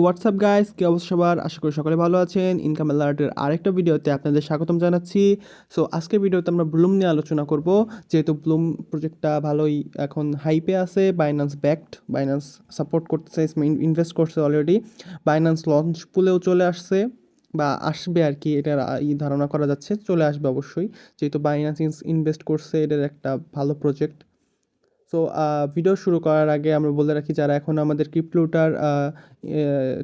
WhatsApp guys, কি অবস্থা সবার? আশা করি সকলে ভালো আছেন। ইনকাম অ্যালার্টের আরেকটা ভিডিওতে আপনাদের স্বাগতম জানাচ্ছি। সো আজকের ভিডিওতে আমরা ব্লুম নিয়ে আলোচনা করব। যেহেতু ব্লুম প্রজেক্টটা ভালোই এখন হাইপে আছে, বাইন্যান্স ব্যাকড, বাইন্যান্স সাপোর্ট করতেছে, ইনভেস্ট করছে অলরেডি। বাইন্যান্স লঞ্চ পুলেও চলে আসছে বা আসবে আর কি, এটার ধারণা করা যাচ্ছে চলে আসবে অবশ্যই, যেহেতু বাইন্যান্স ইনভেস্ট করছে, এটার একটা ভালো প্রজেক্ট। সো ভিডিও শুরু করার আগে আমরা বলে রাখি, যারা এখনও আমাদের ক্রিপ্টোটার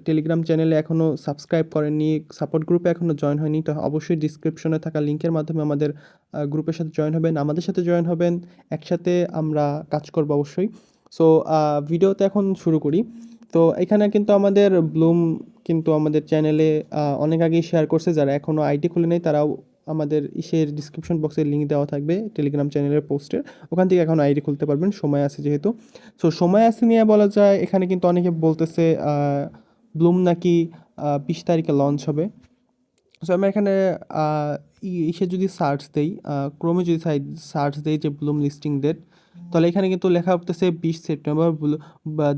টেলিগ্রাম চ্যানেলে এখনও সাবস্ক্রাইব করেননি, সাপোর্ট গ্রুপে এখনও জয়েন হয়নি, তো অবশ্যই ডিসক্রিপশনে থাকা লিঙ্কের মাধ্যমে আমাদের গ্রুপের সাথে জয়েন হবেন, আমাদের সাথে জয়েন হবেন, একসাথে আমরা কাজ করবো অবশ্যই। সো ভিডিওতে এখন শুরু করি। তো এখানে কিন্তু আমাদের ব্লুম কিন্তু আমাদের চ্যানেলে অনেক আগেই শেয়ার করছে। যারা এখনও আইডি খুলে নেই তারাও আমাদের ইসের ডিসক্রিপশন বক্সে লিঙ্ক দেওয়া থাকবে টেলিগ্রাম চ্যানেলের পোস্টের, ওখান থেকে এখন আইডি খুলতে পারবেন, সময় আছে যেহেতু। সো সময় আছে নিয়ে বলা যায়, এখানে কিন্তু অনেকে বলতেছে ব্লুম নাকি 20 তারিখে লঞ্চ হবে। সো আমি এখানে ইসে যদি সার্চ দেই, ক্রোমে যদি সার্চ দেই যে ব্লুম লিস্টিং ডেট, তাহলে এখানে কিন্তু লেখা উঠতেছে 20 September.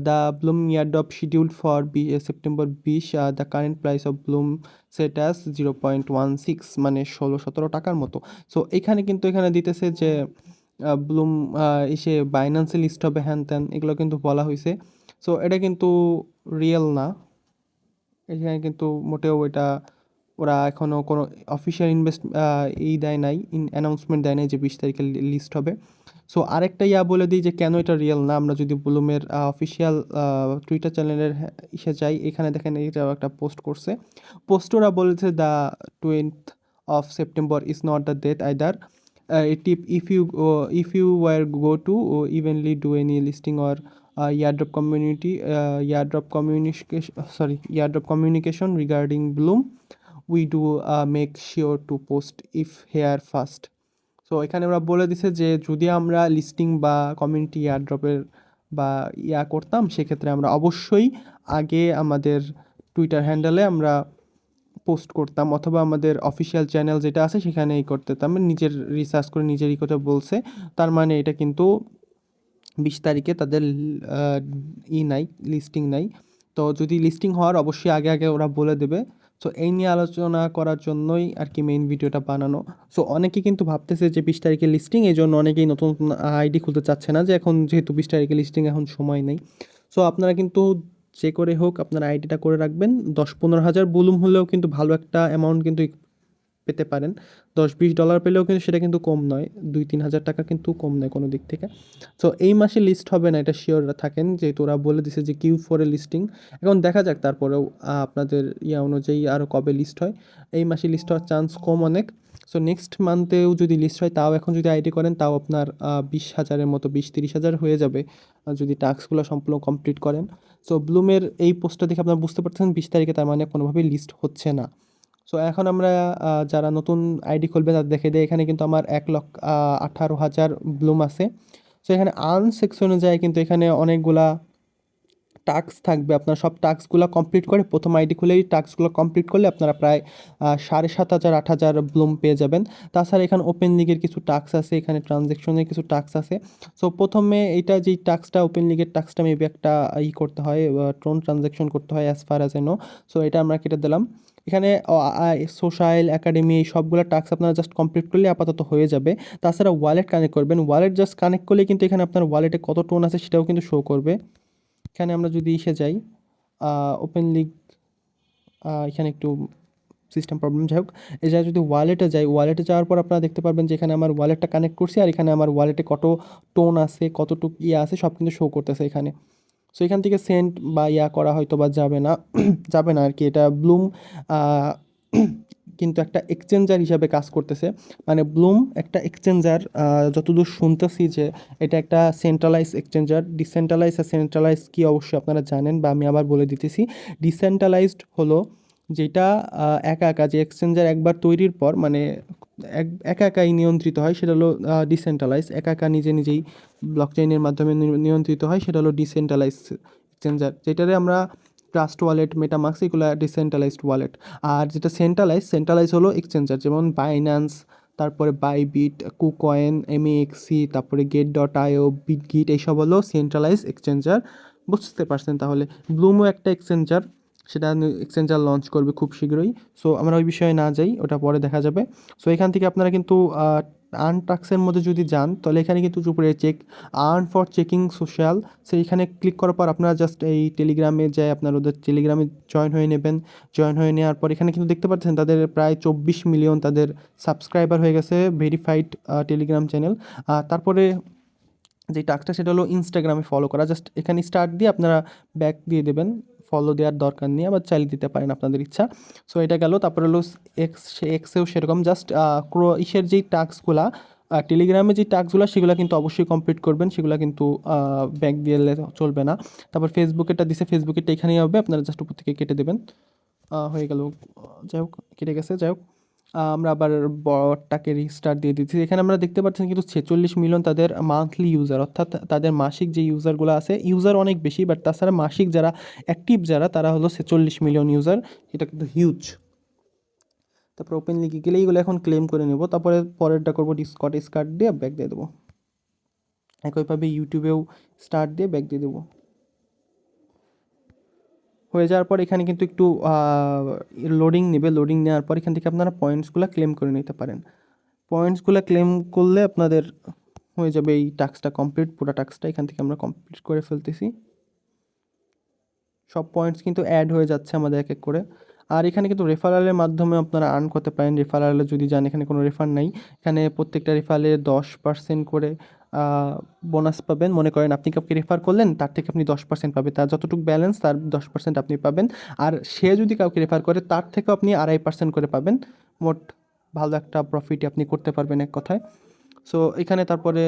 The Bloom airdrop scheduled for September 20। The current price of Bloom সেটাস 0.16, মানে 16-17 টাকার মতো। সো এখানে কিন্তু এখানে দিতেছে যে ব্লুম এসে বাইন্যান্সে লিস্ট হবে, হ্যান ত্যান এগুলো কিন্তু বলা হয়েছে। সো এটা কিন্তু রিয়েল না, এখানে কিন্তু মোটেও এটা ওরা এখনও কোনো অফিসিয়াল দেয় নাই, অ্যানাউন্সমেন্ট দেয় নাই যে 20 তারিখে লিস্ট হবে। সো আরেকটা বলে দিই যে কেন এটা রিয়েল না। আমরা যদি ব্লুমের অফিসিয়াল টুইটার চ্যানেলের ইসে যাই, এখানে দেখেন এইটাও একটা পোস্ট করছে। পোস্ট ওরা বলেছে the 20th of September is not the date either. If you were go to evenly do any listing or airdrop communication regarding Bloom, we do make sure to post if here first. So এখানে ওরা বলে দিছে যে যদি আমরা listing বা community এয়ারড্রপের বা করতাম, সেক্ষেত্রে আমরা অবশ্যই আগে আমাদের টুইটার হ্যান্ডেলে আমরা পোস্ট করতাম, অথবা আমাদের অফিসিয়াল চ্যানেল যেটা আছে সেখানে করতাম। নিজের রিসার্চ করে নিজেরই কথা বলছে, তার মানে এটা কিন্তু 20 তারিখে তাদের নাই, লিস্টিং নাই। তো যদি লিস্টিং হওয়ার অবশ্যই আগে আগে ওরা বলে দেবে। সো এই নিয়ে আলোচনা করার জন্যই আর কি মেইন ভিডিওটা বানানো। সো অনেকে কিন্তু ভাবতেছে যে 20 তারিখে লিস্টিং, এই জন্য অনেকেই নতুন নতুন আইডি খুলতে চাচ্ছে না, যে এখন যেহেতু 20 তারিখে লিস্টিং, এখন সময় নেই। সো আপনারা কিন্তু যে করে হোক আপনার আইডিটা করে রাখবেন। 10-15 হাজার বুলুম হলেও কিন্তু ভালো একটা অ্যামাউন্ট কিন্তু পেতে পারেন। $10-20 পেলেও কিন্তু সেটা কিন্তু কম নয়, 2-3 হাজার টাকা কিন্তু কম নয় কোনো দিক থেকে। সো এই মাসে লিস্ট হবে না, এটা শিওর থাকেন, যেহেতু ওরা বলে দিছে যে Q4 লিস্টিং। এখন দেখা যাক তারপরেও আপনাদের অনুযায়ী আরও কবে লিস্ট হয়। এই মাসে লিস্ট হওয়ার চান্স কম অনেক। সো নেক্সট মান্থেও যদি লিস্ট হয়, তাও এখন যদি আইডি করেন, তাও আপনার 20,000-এর মতো, 20-30 হাজার হয়ে যাবে যদি টাস্কগুলো সম্পূর্ণ কমপ্লিট করেন। সো ব্লুমের এই পোস্টটা দেখে আপনারা বুঝতে পারছেন 20 তারিখে তার মানে কোনোভাবেই লিস্ট হচ্ছে না। সো এখন আমরা যারা নতুন আইডি খুলবে তাদের দেখে দেয়, এখানে কিন্তু আমার 1,18,000 ব্লুম আছে। সো এখানে আর্ন সেকশনে যায়, কিন্তু এখানে অনেকগুলা টাস্ক থাকবে। আপনার সব টাস্কগুলো কমপ্লিট করে, প্রথম আইডি খুলেই টাস্কগুলো কমপ্লিট করলে আপনারা প্রায় 7,500-8,000 ব্লুম পেয়ে যাবেন। তাছাড়া এখানে ওপেন লিগের কিছু টাস্ক আছে, এখানে ট্রানজ্যাকশনের কিছু টাস্ক আছে। সো প্রথমে এইটা যেই টাস্কটা, ওপেন লিগের টাস্কটা মেবি একটা করতে হয়, ট্রোন ট্রানজ্যাকশন করতে হয় as far as I know. So এটা আমরা কেটে দিলাম। এখানে সোশ্যাল একাডেমি এই সবগুলো টাস্ক আপনারা জাস্ট কমপ্লিট করলে আপাতত হয়ে যাবে। তাছাড়া ওয়ালেট কানেক্ট করবেন, ওয়ালেট জাস্ট কানেক্ট করলে কিন্তু এখানে আপনার ওয়ালেটে কত টোন আছে সেটাও কিন্তু শো করবে। এখানে আমরা যদি যাই ওপেন লিগ, এখানে একটু সিস্টেম প্রবলেম, যাই হোক। এই যা যদি ওয়ালেটে যাই, ওয়ালেটে যাওয়ার পর আপনারা দেখতে পারবেন যে এখানে আমার ওয়ালেটটা কানেক্ট করছি, আর এখানে আমার ওয়ালেটে কত টোন আছে, কতটুকু আছে, সব কিন্তু শো করতেছে এখানে। সো এখান থেকে সেন্ট বা করা হয়তো বা যাবে না যাবে না আর কি। এটা ব্লুম কিন্তু একটা এক্সচেঞ্জার হিসাবে কাজ করতেছে, মানে ব্লুম একটা এক্সচেঞ্জার। যতদূর শুনতেছি যে এটা একটা সেন্ট্রালাইজ এক্সচেঞ্জার। ডিসেন্ট্রালাইজ আর সেন্ট্রালাইজ কি অবশ্যই আপনারা জানেন, বা আমি আবার বলে দিতেছি। ডিসেন্ট্রালাইজড হলো যেটা একা একা, যে এক্সচেঞ্জার একবার তৈরির পর মানে একা একাই নিয়ন্ত্রিত হয়, সেটা হলো ডিসেন্ট্রালাইজ। একা একা নিজে নিজেই ব্লকচেইনের মাধ্যমে নিয়ন্ত্রিত হয়, সেটা হলো ডিসেন্ট্রালাইজ এক্সচেঞ্জার, যেটারে আমরা ট্রাস্ট ওয়ালেট, মেটামাস্ক, এগুলো ডিসেন্ট্রালাইজড ওয়ালেট। আর যেটা সেন্ট্রালাইজ হলো এক্সচেঞ্জার, যেমন বাইন্যান্স, তারপরে বাইবিট, কুকয়েন, এমএএক্সি, তারপরে গেট.আইও, বিটগিট, এইসব হলো সেন্ট্রালাইজ এক্সচেঞ্জার। বুঝতে পারছেন তাহলে? ব্লুমও একটা এক্সচেঞ্জার, সেটা এক্সচেঞ্জার লঞ্চ করবে খুব শীঘ্রই। সো আমরা ওই বিষয়ে না যাই, ওটা পরে দেখা যাবে। সো এখান থেকে আপনারা কিন্তু আর্ন টাস্কের মধ্যে যদি যান তাহলে এখানে কিন্তু উপরে earn for checking social, so এখানে ক্লিক করার পর আপনারা জাস্ট এই টেলিগ্রামে যায় আপনার ওদের টেলিগ্রামে জয়েন হয়ে নেবেন। জয়েন হয়ে নেওয়ার পর এখানে কিন্তু দেখতে পাচ্ছেন তাদের প্রায় 24 মিলিয়ন তাদের সাবস্ক্রাইবার হয়ে গেছে, ভেরিফাইড টেলিগ্রাম চ্যানেল। তারপরে যে টাস্কটা সেটা হলো ইনস্টাগ্রামে ফলো করা। জাস্ট এখানে স্টার্ট দিয়ে আপনারা ব্যাক দিয়ে দেবেন, ফলো দেওয়ার দরকার নেই, আবার চালিয়ে দিতে পারেন আপনাদের ইচ্ছা। সো এটা গেল। তারপরে হলো এক্সেও সেরকম জাস্ট ইসের যেই টাস্কগুলা, টেলিগ্রামে যে টাস্কগুলো সেগুলো কিন্তু অবশ্যই কমপ্লিট করবেন, সেগুলো কিন্তু ব্যাক দিলে চলবে না। তারপর ফেসবুকেরটা দিছে, ফেসবুকেরটা এখানেই হবে, আপনারা জাস্ট উপর থেকে কেটে দেবেন। হয়ে গেল, যাই হোক কেটে গেছে, যাই হোক। আমরা আবার বটটাকে রিস্টার্ট দিয়ে দিচ্ছি। এখানে আমরা দেখতে পাচ্ছেন কিন্তু 46 মিলিয়ন তাদের মান্থলি ইউজার, অর্থাৎ তাদের মাসিক যে ইউজারগুলো আছে, ইউজার অনেক বেশি, বাট তাছাড়া মাসিক যারা অ্যাক্টিভ যারা তারা হলো 46 মিলিয়ন ইউজার। এটা কিন্তু হিউজ। তারপর ওপেন লিখে গেলে এইগুলো এখন ক্লেম করে নেব। তারপরে পরেরটা করবো ডিসকর্ড স্টার্ট দিয়ে ব্যাক দিয়ে দেবো। একইভাবে ইউটিউবেও স্টার্ট দিয়ে ব্যাক দিয়ে দেবো। হয়ে যাওয়ার পর এখানে কিন্তু একটু লোডিং নেবে। লোডিং নেওয়ার পর এখান থেকে আপনারা পয়েন্টসগুলো ক্লেম করে নিতে পারেন। পয়েন্টসগুলো ক্লেম করলে আপনাদের হয়ে যাবে এই টাস্কটা কমপ্লিট। পুরো টাস্কটা এখান থেকে আমরা কমপ্লিট করে ফেলতেছি। সব পয়েন্টস কিন্তু অ্যাড হয়ে যাচ্ছে আমাদের এক এক করে। আর এখানে কিন্তু রেফারেলের মাধ্যমে আপনারা আর্ন করতে পারেন। রেফারেলে যদি যান, এখানে কোনো রেফার নাই, এখানে প্রত্যেকটা রেফারেলে 10% করে বোনাস পাবেন। মনে করেন আপনি কাউকে রেফার করলেন, তার থেকে আপনি 10% পাবেন, তার যতটুকু ব্যালেন্স তার 10% আপনি পাবেন। আর সে যদি কাউকে রেফার করে তার থেকেও আপনি 2.5% করে পাবেন। মোট ভালো একটা প্রফিট আপনি করতে পারবেন এক কথায়। সো এখানে তারপরে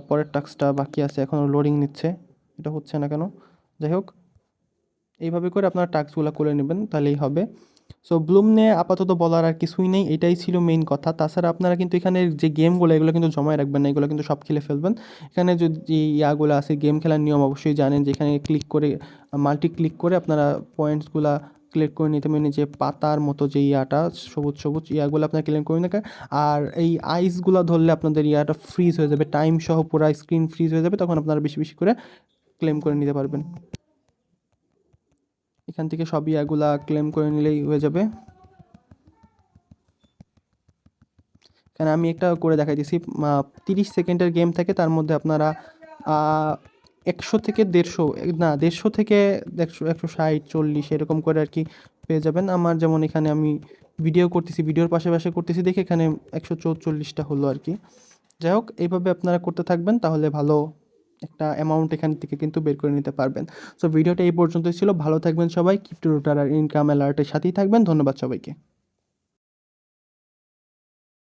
পরের টাস্কটা বাকি আছে, এখনও লোডিং নিচ্ছে, এটা হচ্ছে না কেন, যাই হোক। এইভাবে করে আপনারা টাস্কগুলো করে নেবেন, তাহলেই হবে। সো ব্লুম নিয়ে আপাতত বলার আর কিছুই নেই, এটাই ছিল মেইন কথা। তাছাড়া আপনারা কিন্তু এখানে যে গেমগুলো এগুলো কিন্তু জমায় রাখবেন না, এগুলো কিন্তু সব খেলে ফেলবেন। এখানে যদি ইয়াগুলো আছে, গেম খেলার নিয়ম অবশ্যই জানেন, যে এখানে ক্লিক করে মাল্টি ক্লিক করে আপনারা পয়েন্টসগুলা ক্লিক করে নিতে পারেন। যে পাতার মতো যে ইয়াটা সবুজ সবুজ ইয়াগুলো আপনার ক্লেম করে নেবেন। আর এই আইসগুলো ধরলে আপনাদের ইয়াটা ফ্রিজ হয়ে যাবে, টাইম সহ পুরো স্ক্রিন ফ্রিজ হয়ে যাবে, তখন আপনারা বেশি বেশি করে ক্লেম করে নিতে পারবেন। এখান থেকে সব ইয়াগুলা ক্লেম করে নিলেই হয়ে যাবে। এখানে আমি একটা করে দেখাই দিচ্ছি। 30 সেকেন্ডের গেম থাকে, তার মধ্যে আপনারা 100 থেকে 150, না 150 থেকে 160, 40 এরকম করে আর কি পেয়ে যাবেন। আমার যেমন এখানে আমি ভিডিও করতেছি, ভিডিওর পাশে পাশে করতেছি দেখে এখানে 144টা হলো আর কি। যাই হোক, এইভাবে আপনারা করতে থাকবেন, তাহলে ভালো একটা অ্যামাউন্ট এখান থেকে কিন্তু বের করে নিতে পারবেন। সো ভিডিওটা এই পর্যন্তই ছিল। ভালো থাকবেন সবাই, ক্রিপ্টো রুটার আর ইনকাম অ্যালার্টের সাথেই থাকবেন। ধন্যবাদ সবাইকে।